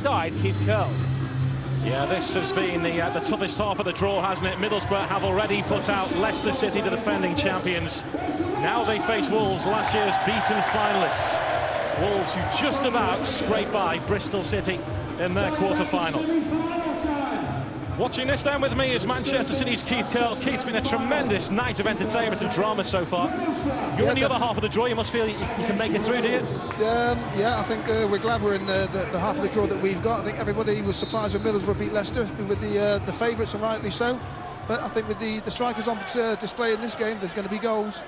inside Keith Curl. Yeah, this has been the toughest half of the draw, hasn't it? Middlesbrough have already put out Leicester City, the defending champions. Now they face Wolves, last year's beaten finalists. Wolves who just about scraped by Bristol City in their quarter-final. Watching this then with me is Manchester City's Keith Curl. Keith's been a tremendous night of entertainment and drama so far. You're in the other half of the draw, you must feel you can make it through, do you? Yeah, I think we're glad we're in the half of the draw that we've got. I think everybody was surprised when Middlesbrough beat Leicester, with the favourites, and rightly so. But I think with the strikers on display in this game, there's going to be goals.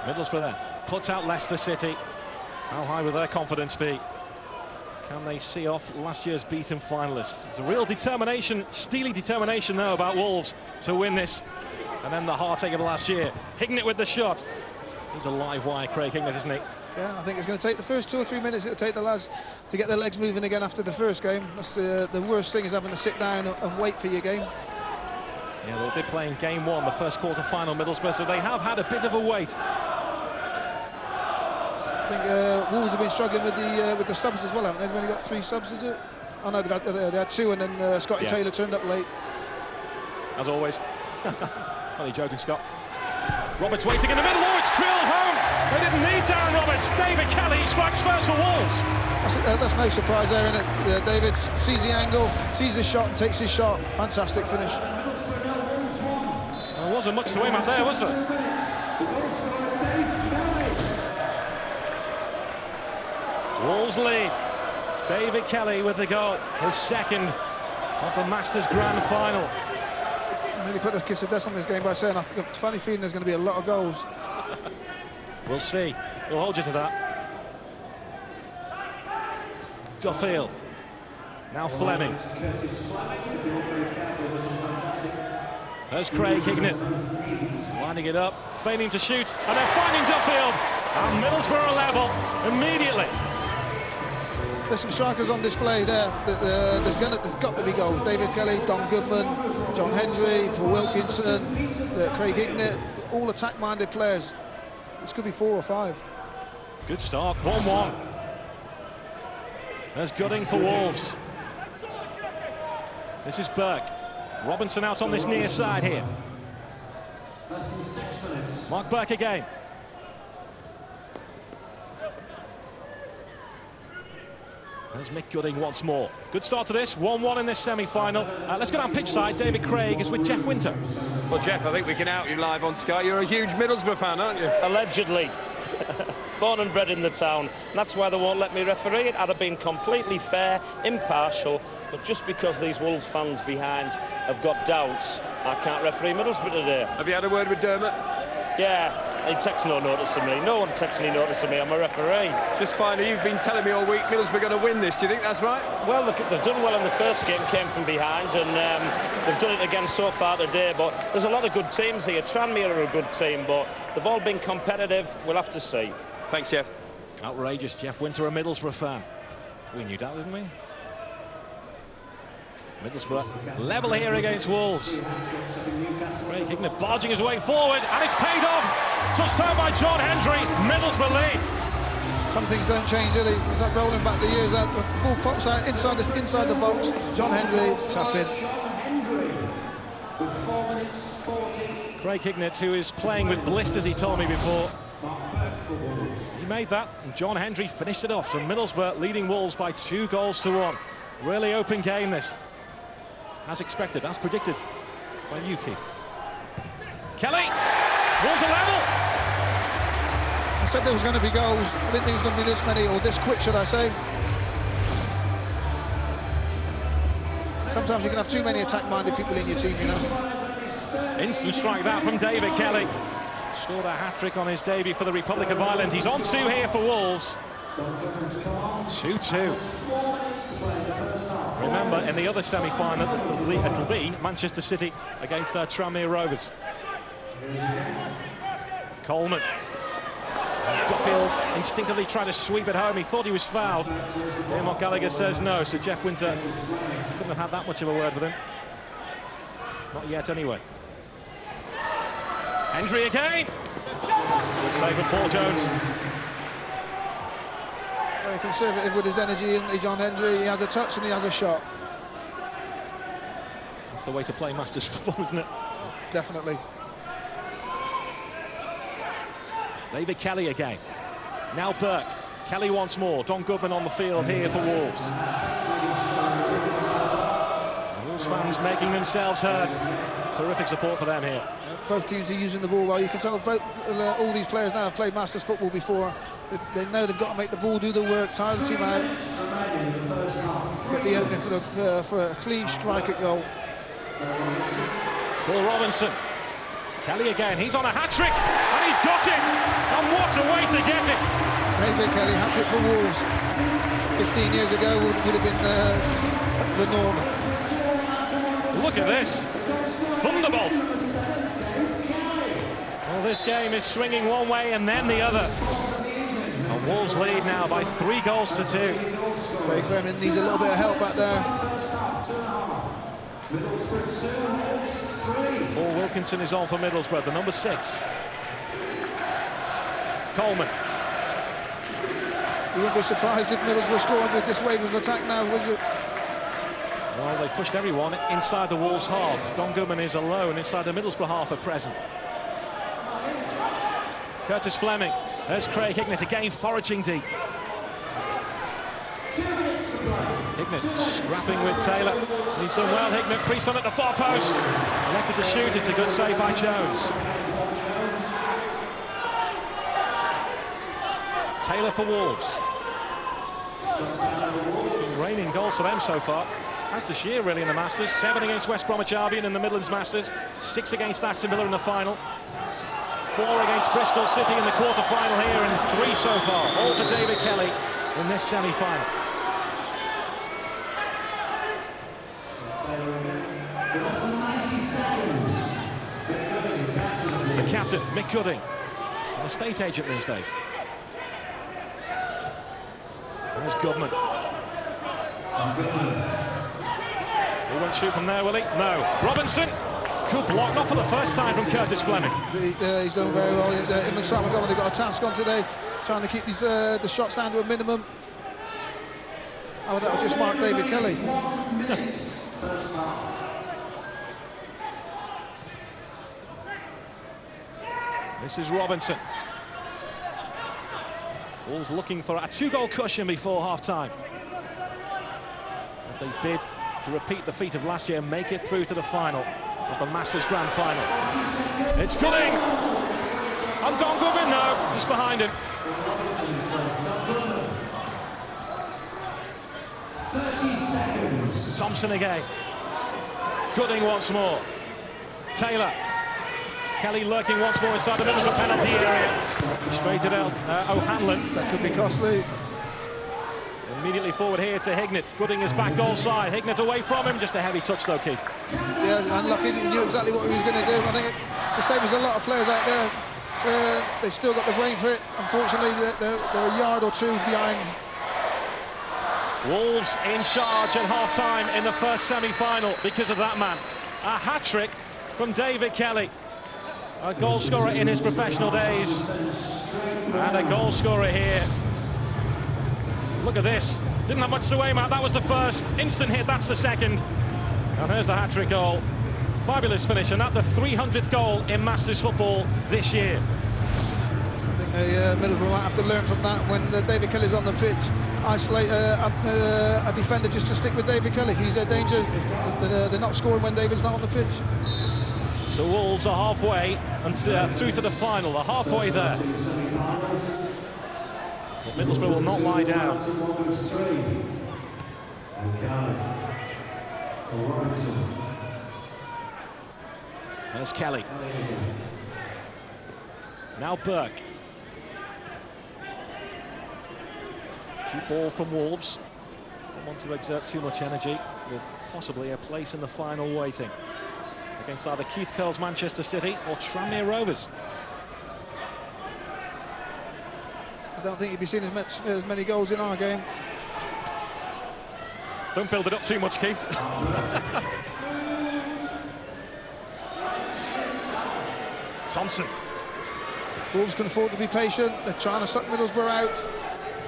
Middlesbrough then puts out Leicester City. How high will their confidence be? Can they see off last year's beaten finalists? There's a real determination, steely determination though about Wolves to win this. And then the heartache of last year. Hignett with the shot. He's a live wire, Craig Hignett, isn't he? Yeah, I think it's going to take the first 2 or 3 minutes. It'll take the lads to get their legs moving again after the first game. That's the worst thing, is having to sit down and wait for your game. Yeah, they'll be playing game 1, the first quarter-final, Middlesbrough, so they have had a bit of a wait. I think Wolves have been struggling with the subs as well, haven't they? They've only got 3 subs, is it? Oh no, they had 2, and then Scotty Taylor turned up late. As always. Only joking, Scott. Roberts waiting in the middle. Oh, it's drilled home. They didn't need Darren Roberts. David Kelly strikes first for Wolves. That's no surprise there, isn't it? David sees the angle, sees the shot, and takes his shot. Fantastic finish. There wasn't much to aim at there, was there? Wolves lead. David Kelly with the goal, his second of the Masters Grand Final. Nearly put a kiss of death on this game by saying I've got a funny feeling there's going to be a lot of goals. We'll see. We'll hold you to that. Duffield. Now Fleming. There's Craig Hignett. Winding it up, feigning to shoot, and they're finding Duffield. And Middlesbrough level immediately. There's some strikers on display there. There's got to be goals. David Kelly, Don Goodman, John Hendry, Paul Wilkinson, Craig Hignett, all attack-minded players. This could be 4 or 5. Good start, 1-1. There's Gooding for Wolves. This is Burke. Robinson out on this near side here. Mark Burke again. There's Mick Gooding once more. Good start to this, 1-1 in this semi-final. Let's go down pitch side. David Craig is with Jeff Winter. Well, Jeff, I think we can out you live on Sky. You're a huge Middlesbrough fan, aren't you? Allegedly. Born and bred in the town. And that's why they won't let me referee it. I'd have been completely fair, impartial, but just because these Wolves fans behind have got doubts, I can't referee Middlesbrough today. Have you had a word with Dermot? Yeah. He takes no notice of me. No one takes any notice of me. I'm a referee. Just finally, you've been telling me all week Middlesbrough are going to win this. Do you think that's right? Well, they've done well in the first game, came from behind, and they've done it again so far today. But there's a lot of good teams here. Tranmere are a good team, but they've all been competitive. We'll have to see. Thanks, Jeff. Outrageous. Jeff Winter, a Middlesbrough fan. We knew that, didn't we? Middlesbrough level here against Wolves. Craig Hignett barging his way forward, and it's paid off. Touched down by John Hendry. Middlesbrough lead. Some things don't change, do they? It's like rolling back the years. That the ball pops out inside the box. John Hendry tapped in. Craig Hignett, who is playing with blisters, he told me before. He made that, and John Hendry finished it off. So Middlesbrough leading Wolves by 2-1. Really open game this. As expected, as predicted by you, Keith. Kelly! Wolves are level! I said there was going to be goals. I didn't think it was going to be this many, or this quick, should I say. Sometimes you can have too many attack-minded people in your team, you know. Instant strike that from David Kelly. Scored a hat-trick on his debut for the Republic of Ireland. He's on 2 here for Wolves. 2-2. Remember, in the other semi-final, it'll be Manchester City against their Tranmere Rovers. Coleman. Duffield instinctively tried to sweep it home. He thought he was fouled. Mark Gallagher says no, so Jeff Winter couldn't have had that much of a word with him. Not yet, anyway. Hendry again. Good save from Paul Jones. Very conservative with his energy, isn't he, John Hendry? He has a touch and he has a shot. That's the way to play Masters football, isn't it? Oh, definitely. David Kelly again. Now Burke. Kelly once more. Don Goodman on the field here for Wolves. Wolves fans making themselves heard. Terrific support for them here. Both teams are using the ball well. You can tell both, all these players now have played Masters football before. They know they've got to make the ball do the work, tire the team out, get the opening for a clean strike at goal. Phil Robinson. Kelly again. He's on a hat-trick, and he's got it. And what a way to get it. David Kelly, hat-trick for Wolves. 15 years ago would have been the norm. Look at this. Thunderbolt. Well, this game is swinging one way and then the other. And Wolves lead now by 3 goals to 2. Craig Fleming needs a little bit of help back there. Paul Wilkinson is on for Middlesbrough, the number 6. Coleman. You wouldn't be surprised if Middlesbrough scored with this wave of attack now, would you? Well, they've pushed everyone inside the Wolves half. Don Goodman is alone inside the Middlesbrough half at present. Curtis Fleming. There's Craig Hignett again, foraging deep. Hignett scrapping with Taylor. He's done well, Hignett. Crease on at the far post. Elected to shoot. It's a good save by Jones. Taylor for Wolves. It's been raining goals for them so far. As this year, really, in the Masters. 7 against West Bromwich Albion in the Midlands Masters. 6 against Aston Villa in the final. 4 against Bristol City in the quarter-final here, and 3 so far. All for David Kelly in this semi-final. The captain, Mick Gooding, an estate agent these days. There's Goodman. He won't shoot from there, will he? No. Robinson. Good block, not for the first time from Curtis Fleming. He's done very well. Him and Sam Montgomery got a task on today, trying to keep these the shots down to a minimum. Oh, that'll just mark David Kelly. This is Robinson. Wolves looking for a 2-goal cushion before half-time, as they bid to repeat the feat of last year and make it through to the final of the Masters Grand Final. It's Gooding! And Don Goodman, no, just behind him. 30 seconds. Thompson again. Gooding once more. Taylor. Kelly lurking once more inside the Middlesbrough penalty area. Straight it out. O'Hanlon. That could be costly. Immediately forward here to Hignett. Gooding is back goal side. Hignett away from him. Just a heavy touch though, Keith. Yeah, unlucky. He knew exactly what he was going to do. I think the same as a lot of players out there. They've still got the brain for it. Unfortunately, they're a yard or 2 behind. Wolves in charge at half-time in the first semi-final because of that man. A hat-trick from David Kelly. A goal scorer in his professional days. And a goal scorer here. Look at this. Didn't have much to aim at. That was the first. Instant hit, that's the second. And there's the hat-trick goal. Fabulous finish, and that's the 300th goal in Masters football this year. I think Middlesbrough might have to learn from that when David Kelly's on the pitch. Isolate a defender just to stick with David Kelly. He's a danger. They're not scoring when David's not on the pitch. So Wolves are halfway and through to the final. They're halfway there. But Middlesbrough will not lie down. There's Kelly. Now Burke. Keep ball from Wolves. Don't want to exert too much energy, with possibly a place in the final waiting against either Keith Curle's Manchester City or Tranmere Rovers. I don't think you'd be seeing as many goals in our game. Don't build it up too much, Keith. Thompson. Wolves can afford to be patient. They're trying to suck Middlesbrough out.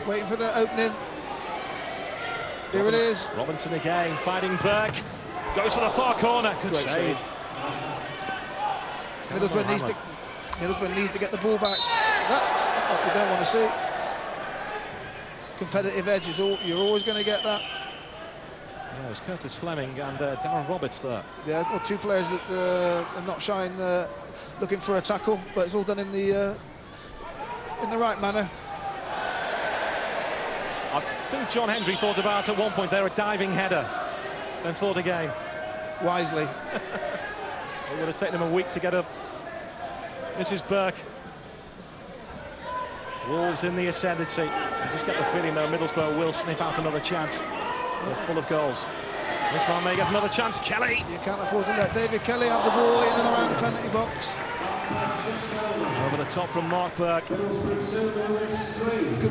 waiting for the opening. Here it is. Robinson again, fighting Burke. Goes to the far corner. Good save. Middlesbrough needs to get the ball back. That's what we don't want to see. Competitive edge is all. You're always going to get that. Yeah, it's Curtis Fleming and Darren Roberts there. Yeah, well, two players that are not shying, looking for a tackle, but it's all done in the right manner. I think John Hendry thought about at one point there a diving header, then thought again. Wisely. It would have taken him a week to get up. This is Burke. Wolves in the ascendancy. You just get the feeling though Middlesbrough will sniff out another chance. They're full of goals. This man may get another chance. Kelly. You can't afford to let David Kelly have the ball in and around the penalty box. Over the top from Mark Burke. Good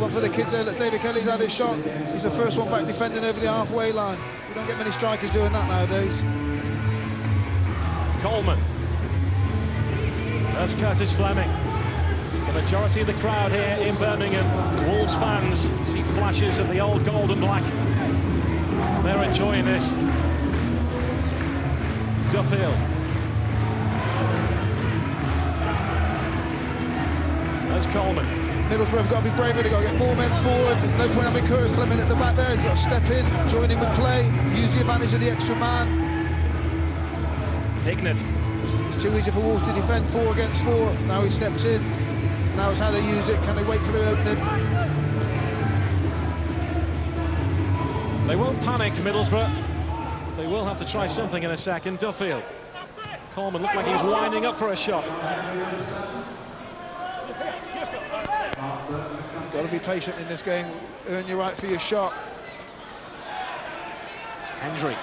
one for the kids there. Look, David Kelly's had his shot. He's the first one back defending over the halfway line. We don't get many strikers doing that nowadays. Coleman. There's Curtis Fleming. The majority of the crowd here in Birmingham, Wolves fans, see flashes of the old gold and black. They're enjoying this. Duffield. There's Coleman. Middlesbrough have got to be braver. They've got to get more men forward. There's no point having Curtis Fleming at the back there. He's got to step in, join in with play, use the advantage of the extra man. Hignett. It's too easy for Wolves to defend 4 against 4. Now he steps in. Now it's how they use it. Can they wait for the opening? They won't panic, Middlesbrough. They will have to try something in a second. Duffield. Coleman looked like he was winding up for a shot. Got to be patient in this game. Earn your right for your shot. Hendry.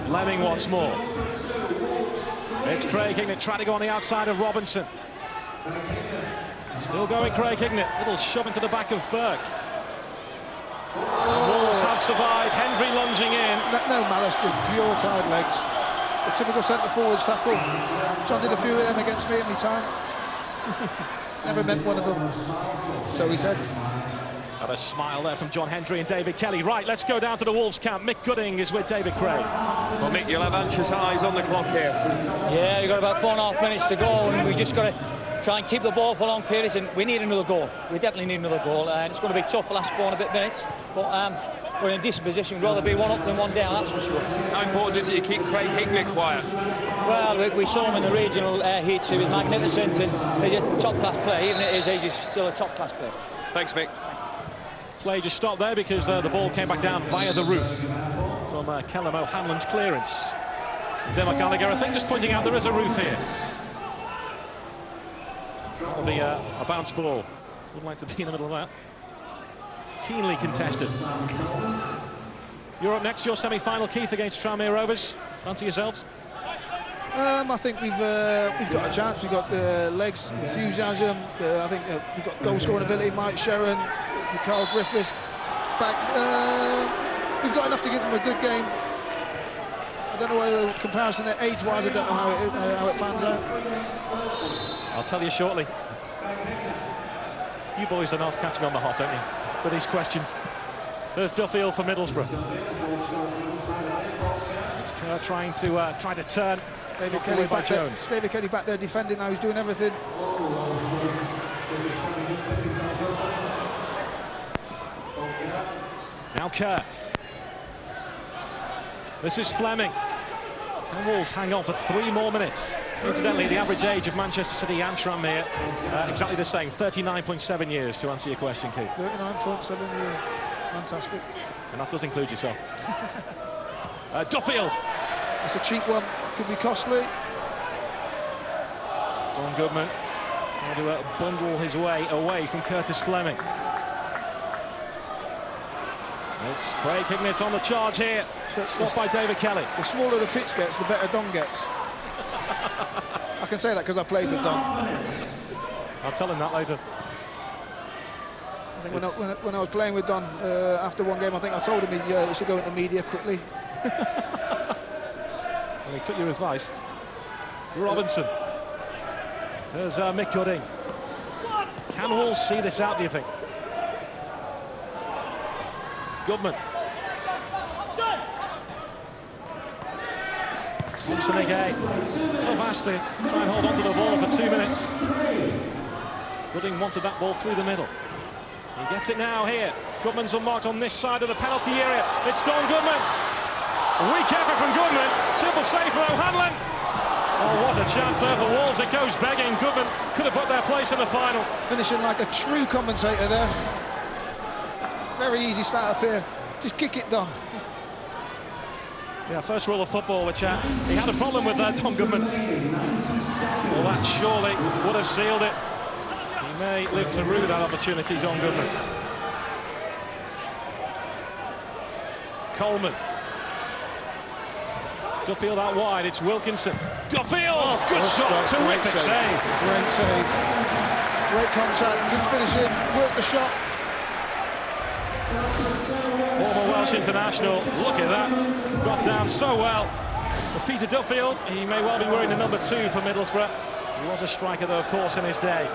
Fleming once more. It's Craig Hignett trying to go on the outside of Robinson. Still going Craig Hignett. Little shove into the back of Burke. Wolves have survived. Hendry lunging in. No malice, just pure tired legs. The typical centre forwards tackle. John did a few of them against me any time. Never meant one of them. So he said. Got a smile there from John Hendry and David Kelly. Right, let's go down to the Wolves camp. Mick Gooding is with David Craig. Well, Mick, you'll have anxious eyes on the clock here. Yeah, we've got about 4.5 minutes to go, and we just got to try and keep the ball for long periods, and we need another goal. We definitely need another goal, and it's going to be tough the last 4 and a bit minutes, but we're in a decent position. We'd rather be 1 up than 1 down, that's for sure. How important is it you keep Craig Hignett quiet? Well, we saw him in the regional heats. He was magnificent, and he's a top-class player. Even at his age, he's still a top-class player. Thanks, Mick. Play just stopped there because the ball came back down via the roof from Callum O'Hanlon's clearance. Dermot Gallagher, I think, just pointing out there is a roof here. That'll be a bounce ball. Would like to be in the middle of that. Keenly contested. You're up next, your semi-final, Keith, against Tranmere Rovers. Fancy yourselves? I think we've got a chance. We've got the legs, enthusiasm. I think we've got goal-scoring ability. Mike Sherron, Carl Griffiths back. We've got enough to give them a good game. I don't know whether comparison age-wise, I don't know how it pans out. I'll tell you shortly. You boys are not catching on the hop, don't you, with these questions? There's Duffield for Middlesbrough. It's Kerr trying to turn. David Kelly back there. David Kelly back there defending now. He's doing everything. Now Kerr. This is Fleming. And Wolves hang on for 3 more minutes. Incidentally, the average age of Manchester City and Tranmere exactly the same, 39.7 years, to answer your question, Keith. 39.7 years. Fantastic. And that does include yourself. Duffield. That's a cheap one. Could be costly. Don Goodman trying to bundle his way away from Curtis Fleming. It's Craig Hignett on the charge here. Stopped by David Kelly. The smaller the pitch gets, the better Don gets. I can say that because I played with Don. I'll tell him that later. I think when I was playing with Don after one game, I think I told him he should go into media quickly. Well, he took your advice. Robinson. There's Mick Gooding. Can Wolves see this out, do you think? Goodman. Thompson again. Tough Aston. Try and hold on to the ball for 2 minutes. Gooding wanted that ball through the middle. He gets it now here. Goodman's unmarked on this side of the penalty area. It's Don Goodman. Weak effort from Goodman. Simple save from O'Hanlon. Oh, what a chance there for Wolves. It goes begging. Goodman could have put their place in the final. Finishing like a true commentator there. Very easy start up here. Just kick it, Don. Yeah, first rule of football, which he had a problem with that, Don Goodman. Well, that surely would have sealed it. He may live to rue that opportunity, Don Goodman. Coleman. Duffield out wide, it's Wilkinson. Duffield! Good shot, terrific save. Great save. Great contact, good finishing, worked the shot. Former Welsh international, look at that. Got down so well. For Peter Duffield, he may well be wearing the number 2 for Middlesbrough. He was a striker, though, of course, in his day.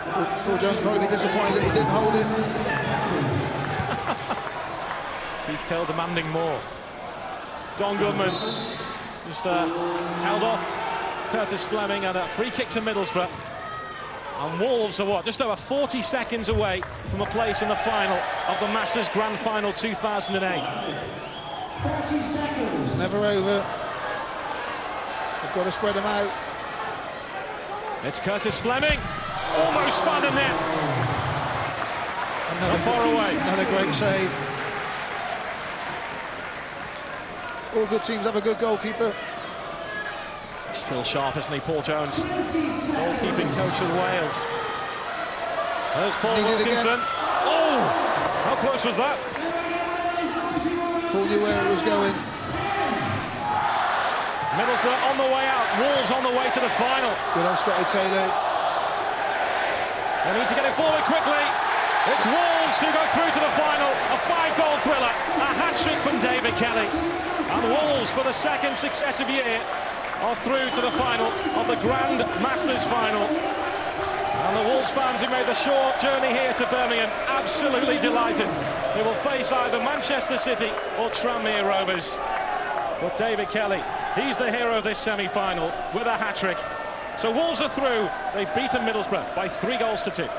Paul Jones probably disappointed that he didn't hold it. Keith Kell demanding more. Don Goodman just held off Curtis Fleming, and a free kick to Middlesbrough. And Wolves are what, just over 40 seconds away from a place in the final of the Masters Grand Final 2008. 40 seconds. It's never over. They've got to spread them out. It's Curtis Fleming. Almost found a net. Not far away. Another great save. All good teams have a good goalkeeper. Still sharp, isn't he, Paul Jones? Goalkeeping coach of Wales. There's Paul Wilkinson. Oh! How close was that? Paul knew where it was going. Middlesbrough on the way out. Wolves on the way to the final. Good on Scotty Taylor. They need to get it forward quickly. It's Wolves who go through to the final. A 5-goal thriller. A hat-trick from David Kelly. And Wolves, for the second successive year, are through to the final of the Grand Masters final. And the Wolves fans who made the short journey here to Birmingham, absolutely delighted. They will face either Manchester City or Tranmere Rovers. But David Kelly, he's the hero of this semi-final with a hat-trick. So Wolves are through. They've beaten Middlesbrough by 3 goals to 2.